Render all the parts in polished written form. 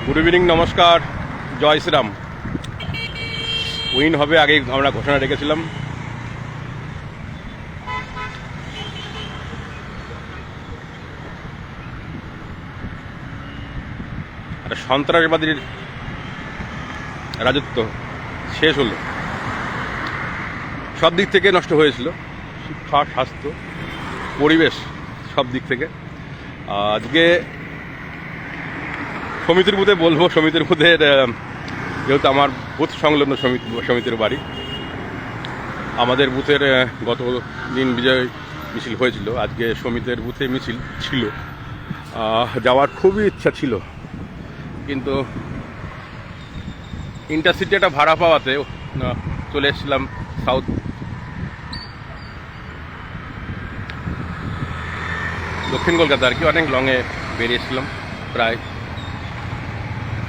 Good evening, নমস্কার, জয় Shriram. Win হবে আগে আমরা ঘোষণা রেখেছিলাম। একটা সন্ত্রাসবাদীর রাজত্ব শেষ হলো, সব দিক থেকে নষ্ট হয়েছিল, শিক্ষা, স্বাস্থ্য, পরিবেশ, সব দিক থেকে। আজকে সমিতির বুথে বলবো, সমিতির বুথের যেহেতু আমার বুথ সংলগ্ন সমিতির বাড়ি, আমাদের বুথের গত দিন বিজয় মিছিল হয়েছিল, আজকে সমিতির বুথে মিছিল ছিল। যাওয়ার খুবই ইচ্ছা ছিল, কিন্তু ইন্টারসিটি একটা ভাড়া পাওয়াতে চলে এসেছিলাম সাউথ দক্ষিণ কলকাতা আর কি। অনেক লংয়ে বেরিয়েছিলাম, প্রায়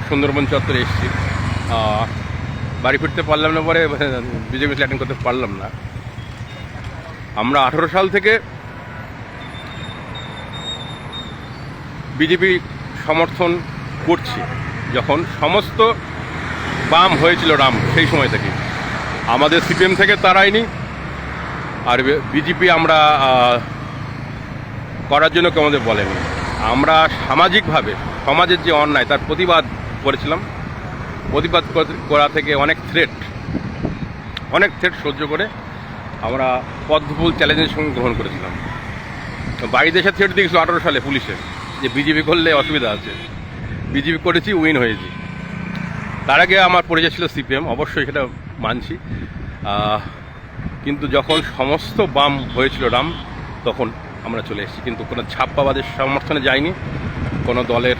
সুন্দরবন চত্বরে এসেছি। বাড়ি ফিরতে পারলাম না, পরে বিজেপি মিছিল অ্যাটেন্ড করতে পারলাম না। আমরা 18 সাল থেকে বিজেপি সমর্থন করছি, যখন সমস্ত বাম হয়েছিল রাম, সেই সময় থেকে আমাদের সিপিএম থেকে তারাইনি, আর বিজেপি আমরা করার জন্য কেউ আমাদের বলেনি। আমরা সামাজিকভাবে সমাজের যে অন্যায় তার প্রতিবাদ করেছিলাম। প্রতিবাদ করা থেকে অনেক থ্রেট সহ্য করে আমরা পদ্মফুল চ্যালেঞ্জের সঙ্গে গ্রহণ করেছিলাম। বাইরে দেশে থ্রেট দিয়েছিল 18 সালে পুলিশে, যে বিজেপি করলে অসুবিধা আছে। বিজেপি করেছি, উইন হয়েছি। তার আগে আমার পরিচয় ছিল সিপিএম, অবশ্যই সেটা মানছি। কিন্তু যখন সমস্ত বাম হয়েছিল রাম, তখন আমরা চলে এসেছি। কিন্তু কোনো ছাপ্পাবাদের সমর্থনে যাইনি, কোনো দলের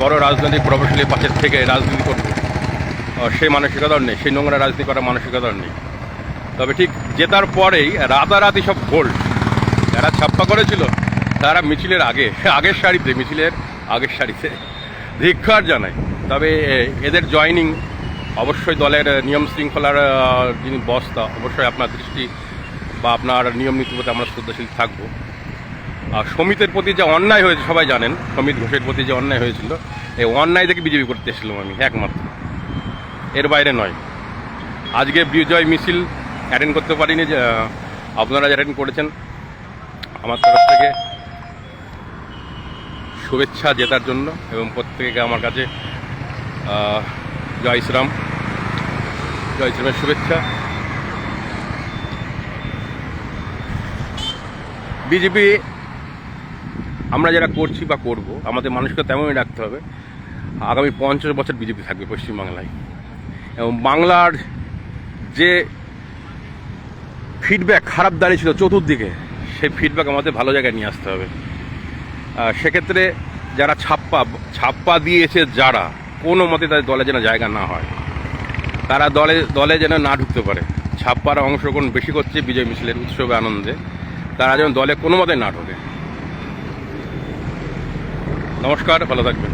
বড় রাজনৈতিক প্রভাবশালী পাশের থেকে রাজনীতি করব সেই মানসিকতাও নেই, সেই নোংরা রাজনীতি করার মানসিকতাও নেই। তবে ঠিক জেতার পরেই রাতারাতি সব ভোল্ট যারা ছাপ্পা করেছিল, তারা মিছিলের মিছিলের আগের সারিতে ধিক্কার জানায়। তবে এদের জয়নিং অবশ্যই দলের নিয়ম শৃঙ্খলার যিনি বস্তা, অবশ্যই আপনার দৃষ্টি বা আপনার নিয়ম নীতির প্রতি আমরা শ্রদ্ধাশীল থাকবো। আর সমিতির প্রতি যে অন্যায় হয়েছে সবাই জানেন, সমিত ঘোষের প্রতি যে অন্যায় হয়েছিল, এই অন্যায় থেকে বিজেপি করতে এসেছিলাম আমি একমাত্র, এর বাইরে নয়। আজকে বিজয় মিছিল অ্যাটেন্ড করতে পারিনি, যে আপনারা অ্যাটেন্ড করেছেন, আমার তরফ থেকে শুভেচ্ছা জেতার জন্য, এবং প্রত্যেকে আমার কাছে জয় শ্রীরামের শুভেচ্ছা। বিজেপি আমরা যারা করছি বা করব, আমাদের মানুষকে তেমনই রাখতে হবে। আগামী 50 বছর বিজেপি থাকবে পশ্চিমবাংলায়, এবং বাংলার যে ফিডব্যাক খারাপ দাঁড়িয়েছিল চতুর্দিকে, সেই ফিডব্যাক আমাদের ভালো জায়গায় নিয়ে আসতে হবে। সেক্ষেত্রে যারা ছাপ্পা দিয়েছে, যারা কোনো মতে তাদের দলে যেন জায়গা না হয়, তারা দলে যেন না ঢুকতে পারে। ছাপ্পারা অংশগ্রহণ বেশি করছে বিজয় মিছিলের উৎসবে আনন্দে, তারা যেন দলে কোনো মতে না ঢোকে। নমস্কার, ভালো থাকবেন।